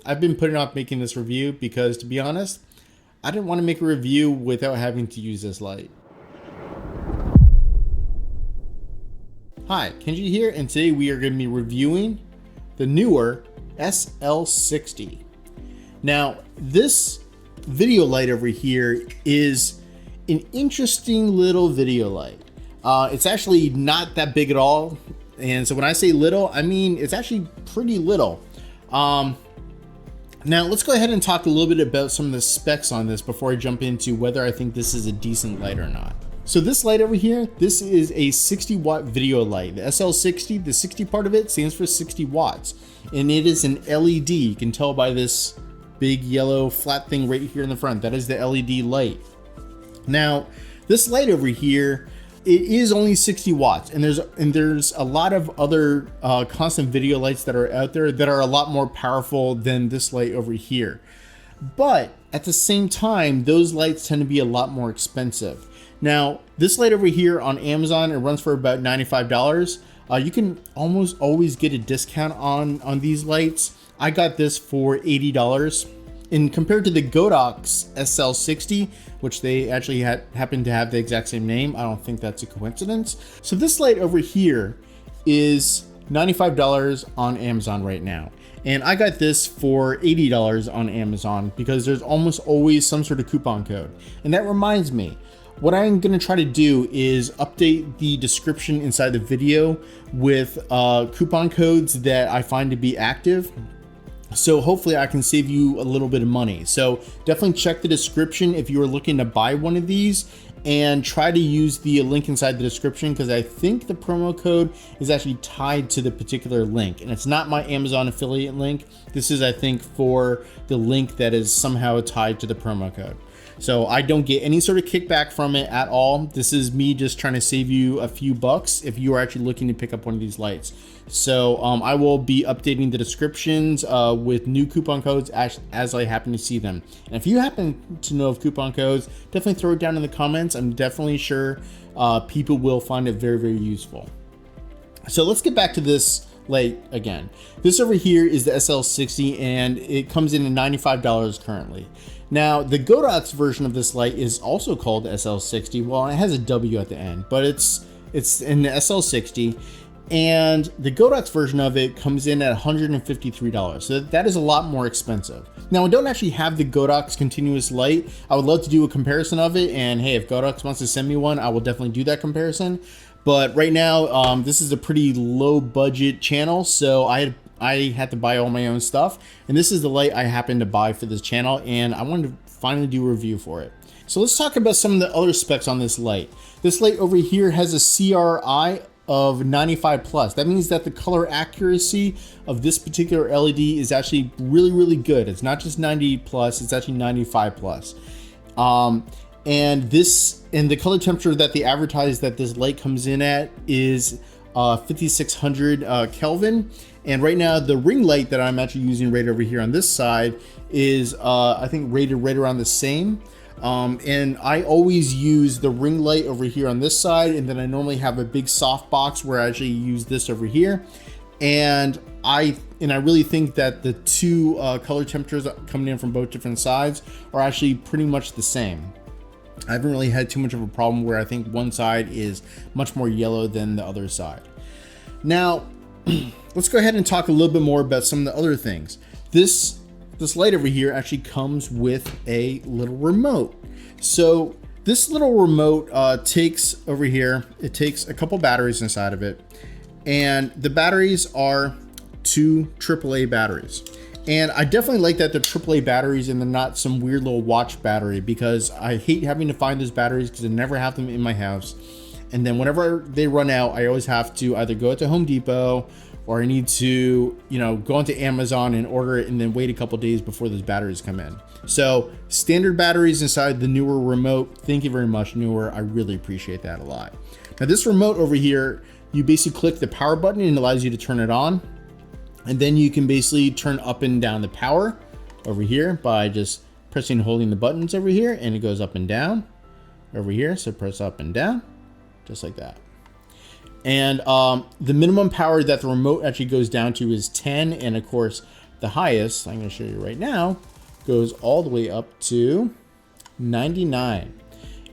I've been putting off making this review because, to be honest, I didn't want to make a review without having to use this light. Hi, Kenji here, and today we are going to be reviewing the Neewer SL60. Now, this video light over here is an interesting little video light. It's actually not that big at all, and so when I say little, I mean it's actually pretty little. Now let's go ahead and talk a little bit about some of the specs on this before I jump into whether I think this is a decent light or not. So this light over here, this is a 60 watt video light. The SL60, the 60 part of it stands for 60 watts, and it is an LED. You can tell by this big yellow flat thing right here in the front. That is the LED light. Now, this light over here, it is only 60 watts, and there's a lot of other constant video lights that are out there that are a lot more powerful than this light over here. But at the same time, those lights tend to be a lot more expensive. Now, this light over here on Amazon, it runs for about $95. You can almost always get a discount on these lights. I got this for $80. And compared to the Godox SL60, which they actually happen to have the exact same name, I don't think that's a coincidence. So this light over here is $95 on Amazon right now. And I got this for $80 on Amazon because there's almost always some sort of coupon code. And that reminds me, what I'm going to try to do is update the description inside the video with coupon codes that I find to be active. So hopefully I can save you a little bit of money. So definitely check the description if you are looking to buy one of these, and try to use the link inside the description, because I think the promo code is actually tied to the particular link, and it's not my Amazon affiliate link. This is, I think, for the link that is somehow tied to the promo code. So I don't get any sort of kickback from it at all. This is me just trying to save you a few bucks if you are actually looking to pick up one of these lights. So I will be updating the descriptions with new coupon codes as I happen to see them. And if you happen to know of coupon codes, definitely throw it down in the comments. I'm definitely sure people will find it very, very useful. So let's get back to this light again. This over here is the SL60, and it comes in at $95 currently. Now, the Godox version of this light is also called SL60. Well, it has a W at the end, but it's in the SL60, and the Godox version of it comes in at $153. So that is a lot more expensive. Now, I don't actually have the Godox continuous light. I would love to do a comparison of it, and hey, if Godox wants to send me one, I will definitely do that comparison. But right now, this is a pretty low budget channel, so I had to buy all my own stuff, and this is the light I happened to buy for this channel, and I wanted to finally do a review for it. So let's talk about some of the other specs on this light. This light over here has a CRI of 95 plus. That means that the color accuracy of this particular LED is actually really, really good. It's not just 90 plus, it's actually 95 plus. And the color temperature that they advertise that this light comes in at is 5600 Kelvin. And right now the ring light that I'm actually using right over here on this side is I think rated right around the same. And I always use the ring light over here on this side, and then I normally have a big soft box where I actually use this over here. And I really think that the two color temperatures coming in from both different sides are actually pretty much the same. I haven't really had too much of a problem where I think one side is much more yellow than the other side. Now, let's go ahead and talk a little bit more about some of the other things. This light over here actually comes with a little remote. So this little remote takes over here, it takes a couple batteries inside of it, and the batteries are two AAA batteries. And I definitely like that they're AAA batteries and they're not some weird little watch battery, because I hate having to find those batteries because I never have them in my house. And then whenever they run out, I always have to either go to Home Depot, or I need to, go onto Amazon and order it and then wait a couple days before those batteries come in. So standard batteries inside the Neewer remote. Thank you very much, Neewer. I really appreciate that a lot. Now this remote over here, you basically click the power button and it allows you to turn it on. And then you can basically turn up and down the power over here by just pressing and holding the buttons over here, and it goes up and down over here. So press up and down, just like that. And the minimum power that the remote actually goes down to is 10. And of course, the highest, I'm going to show you right now, goes all the way up to 99.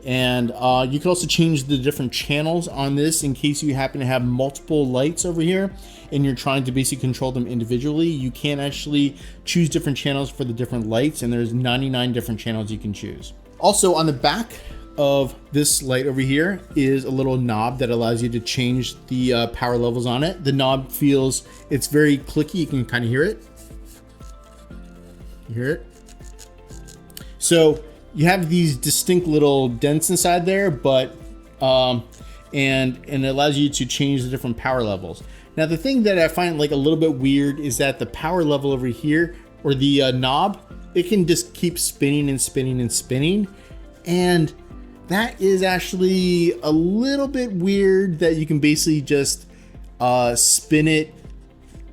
And you can also change the different channels on this in case you happen to have multiple lights over here and you're trying to basically control them individually. You can actually choose different channels for the different lights, and there's 99 different channels you can choose. Also on the back of this light over here is a little knob that allows you to change the power levels on it. The knob feels, it's very clicky, you can kind of hear it. You hear it? So you have these distinct little dents inside there, but and it allows you to change the different power levels. Now the thing that I find like a little bit weird is that the power level over here, or the knob, it can just keep spinning and spinning and spinning, and that is actually a little bit weird that you can basically just spin it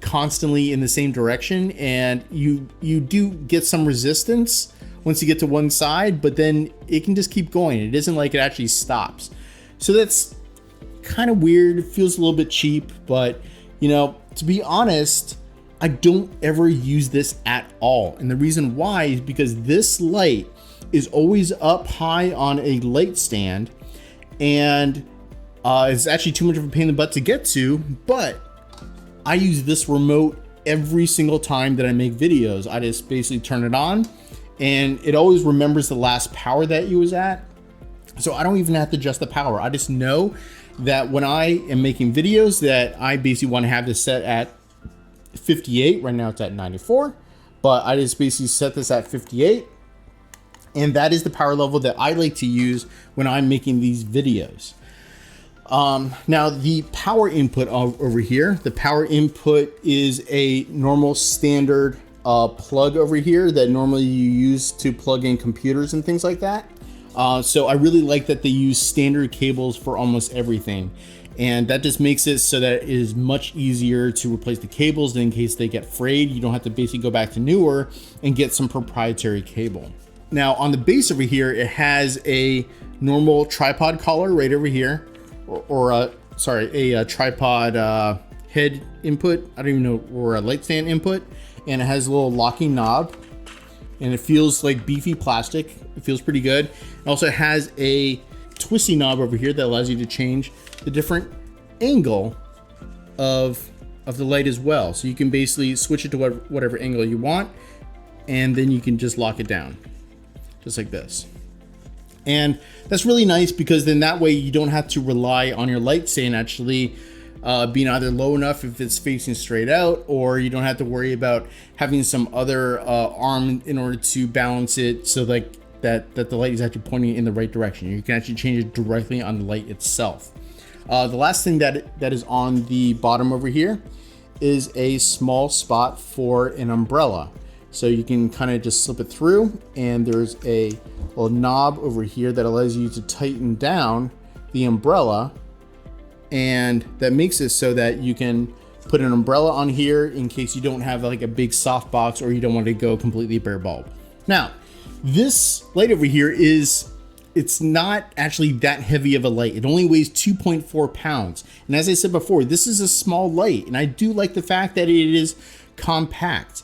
constantly in the same direction, and you do get some resistance once you get to one side, but then it can just keep going. It isn't like it actually stops. So that's kind of weird. It feels a little bit cheap, but you know, to be honest, I don't ever use this at all. And the reason why is because this light is always up high on a light stand, and it's actually too much of a pain in the butt to get to, but I use this remote every single time that I make videos. I just basically turn it on, and it always remembers the last power that you was at. So I don't even have to adjust the power. I just know that when I am making videos that I basically want to have this set at 58. Right now it's at 94, but I just basically set this at 58. And that is the power level that I like to use when I'm making these videos. Now the power input over here, the power input is a normal standard plug over here that normally you use to plug in computers and things like that. So I really like that they use standard cables for almost everything. And that just makes it so that it is much easier to replace the cables in case they get frayed. You don't have to basically go back to Neewer and get some proprietary cable. Now on the base over here, it has a normal tripod collar right over here, or a tripod head input. I don't even know, or a light stand input. And it has a little locking knob, and it feels like beefy plastic. It feels pretty good. It also has a twisty knob over here that allows you to change the different angle of the light as well. So you can basically switch it to whatever angle you want, and then you can just lock it down, just like this. And that's really nice because then that way you don't have to rely on your light stand actually being either low enough if it's facing straight out, or you don't have to worry about having some other arm in order to balance it so like that the light is actually pointing in the right direction. You can actually change it directly on the light itself. The last thing that is on the bottom over here is a small spot for an umbrella. So you can kind of just slip it through, and there's a little knob over here that allows you to tighten down the umbrella, and that makes it so that you can put an umbrella on here in case you don't have like a big soft box or you don't want to go completely bare bulb. Now, this light over here it's not actually that heavy of a light. It only weighs 2.4 pounds. And as I said before, this is a small light, and I do like the fact that it is compact.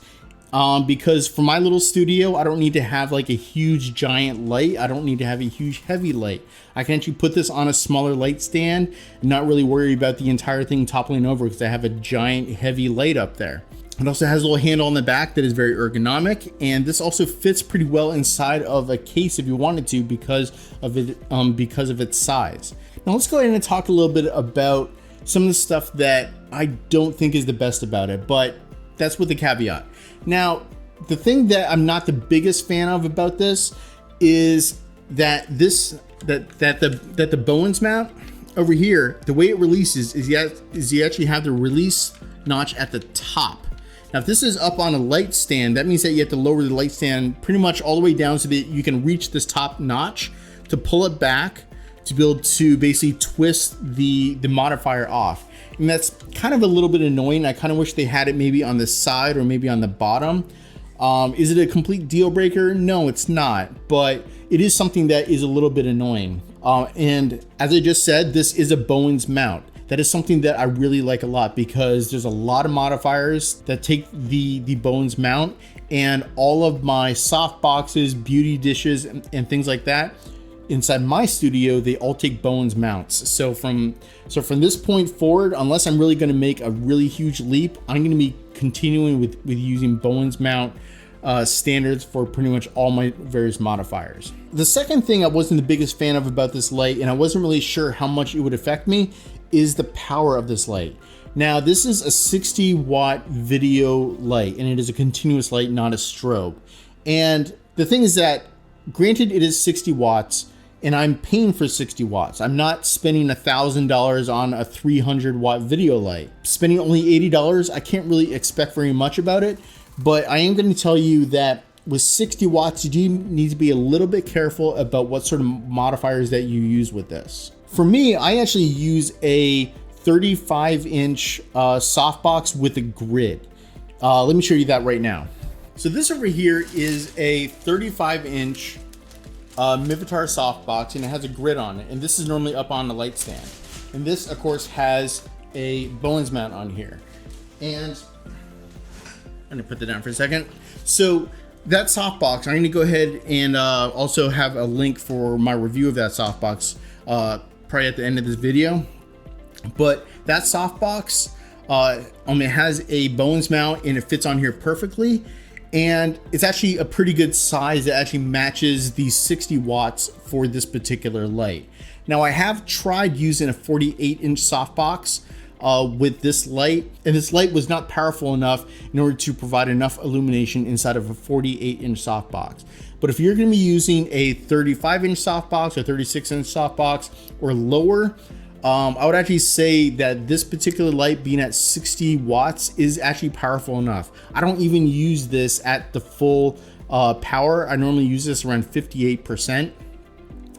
Because for my little studio, I don't need to have like a huge giant light. I don't need to have a huge heavy light. I can actually put this on a smaller light stand and not really worry about the entire thing toppling over because I have a giant heavy light up there. It also has a little handle on the back that is very ergonomic, and this also fits pretty well inside of a case if you wanted to because of its size. Now let's go ahead and talk a little bit about some of the stuff that I don't think is the best about it, but that's with the caveat. Now, the thing that I'm not the biggest fan of about this is that the Bowens mount over here, the way it releases is you actually have the release notch at the top. Now, if this is up on a light stand, that means that you have to lower the light stand pretty much all the way down so that you can reach this top notch to pull it back to be able to basically twist the modifier off. And that's kind of a little bit annoying. I kind of wish they had it maybe on the side or maybe on the bottom. Is it a complete deal breaker? No, it's not, but it is something that is a little bit annoying. And as I just said, this is a Bowens mount. that is something that I really like a lot, because there's a lot of modifiers that take the Bowens mount, and all of my soft boxes, beauty dishes, and things like that inside my studio, they all take Bowens mounts. So from this point forward, unless I'm really going to make a really huge leap, I'm going to be continuing with using Bowens mount standards for pretty much all my various modifiers. The second thing I wasn't the biggest fan of about this light, and I wasn't really sure how much it would affect me, is the power of this light. Now, this is a 60 watt video light, and it is a continuous light, not a strobe. And the thing is that, granted, it is 60 watts, and I'm paying for 60 watts. I'm not spending $1,000 on a 300 watt video light. Spending only $80, I can't really expect very much about it, but I am going to tell you that with 60 watts, you do need to be a little bit careful about what sort of modifiers that you use with this. For me, I actually use a 35-inch softbox with a grid. Let me show you that right now. So this over here is a 35-inch Mivitar softbox, and it has a grid on it, and this is normally up on the light stand. And this, of course, has a Bowens mount on here. And I'm gonna put that down for a second. So that softbox, I'm gonna go ahead and also have a link for my review of that softbox probably at the end of this video. But that softbox, it has a Bowens mount, and it fits on here perfectly. And it's actually a pretty good size that actually matches the 60 watts for this particular light. Now, I have tried using a 48-inch softbox with this light, and this light was not powerful enough in order to provide enough illumination inside of a 48-inch softbox. But if you're going to be using a 35-inch softbox or 36-inch softbox or lower, I would actually say that this particular light, being at 60 watts, is actually powerful enough. I don't even use this at the full power. I normally use this around 58%,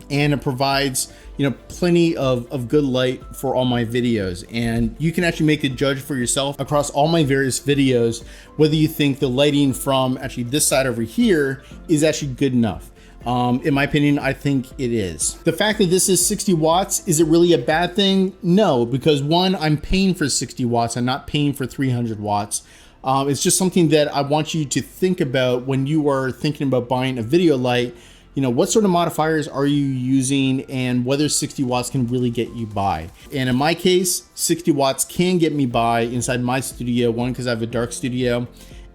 and it provides, you know, plenty of good light for all my videos. And you can actually make a judge for yourself across all my various videos whether you think the lighting from actually this side over here is actually good enough. In my opinion, I think it is. The fact that this is 60 watts, is it really a bad thing? No, because one, I'm paying for 60 watts. I'm not paying for 300 watts. It's just something that I want you to think about when you are thinking about buying a video light. You know, what sort of modifiers are you using, and whether 60 watts can really get you by. And in my case, 60 watts can get me by inside my studio, one, because I have a dark studio,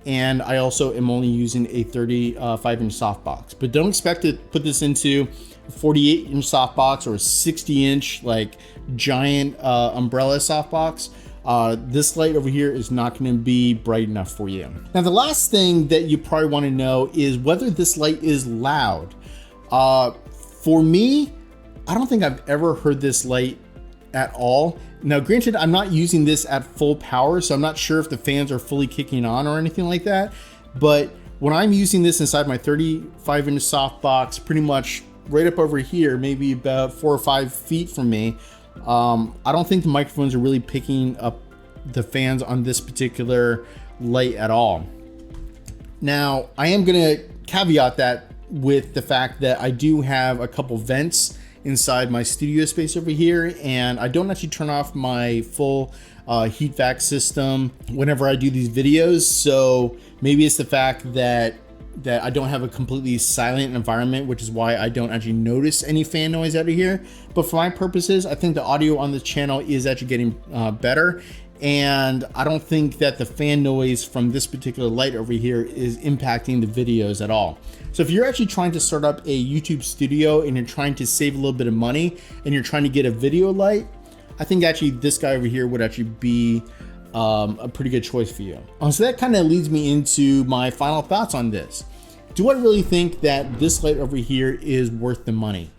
and I also am only using a 35-inch softbox. But don't expect to put this into a 48-inch softbox or a 60-inch like giant umbrella softbox. This light over here is not going to be bright enough for you. Now, the last thing that you probably want to know is whether this light is loud. For me, I don't think I've ever heard this light at all. Now, granted, I'm not using this at full power, so I'm not sure if the fans are fully kicking on or anything like that. But when I'm using this inside my 35-inch softbox, pretty much right up over here, maybe about 4 or 5 feet from me, I don't think the microphones are really picking up the fans on this particular light at all. Now, I am going to caveat that with the fact that I do have a couple vents inside my studio space over here, and I don't actually turn off my full heat vac system whenever I do these videos. So maybe it's the fact that I don't have a completely silent environment, which is why I don't actually notice any fan noise out of here. But for my purposes, I think the audio on this channel is actually getting better, and I don't think that the fan noise from this particular light over here is impacting the videos at all. So if you're actually trying to start up a YouTube studio and you're trying to save a little bit of money and you're trying to get a video light, I think actually this guy over here would actually be a pretty good choice for you. So that kind of leads me into my final thoughts on this. Do I really think that this light over here is worth the money?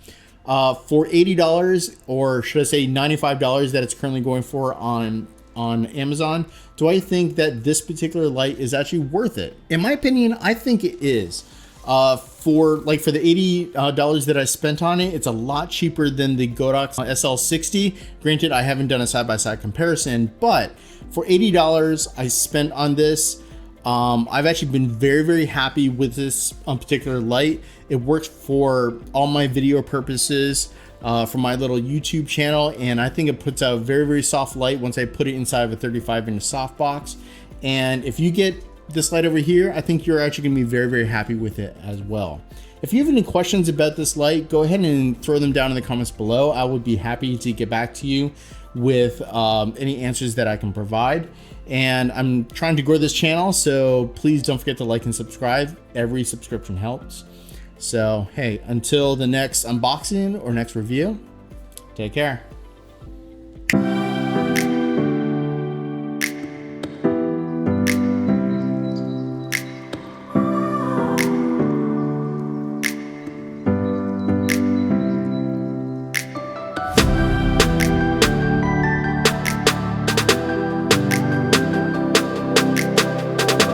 For $80, or should I say $95 that it's currently going for on Amazon, do I think that this particular light is actually worth it? In my opinion, I think it is. For the $80 that I spent on it, it's a lot cheaper than the Godox SL60. Granted, I haven't done a side-by-side comparison, but for $80 I spent on this, I've actually been very, very happy with this particular light. It works for all my video purposes. from my little YouTube channel, and I think it puts out a very, very soft light once I put it inside of a 35-inch softbox. And if you get this light over here, I think you're actually gonna be very, very happy with it as well. If you have any questions about this light, go ahead and throw them down in the comments below. I would be happy to get back to you with any answers that I can provide. And I'm trying to grow this channel, so please don't forget to like and subscribe. Every subscription helps. So hey, until the next unboxing or next review, take care.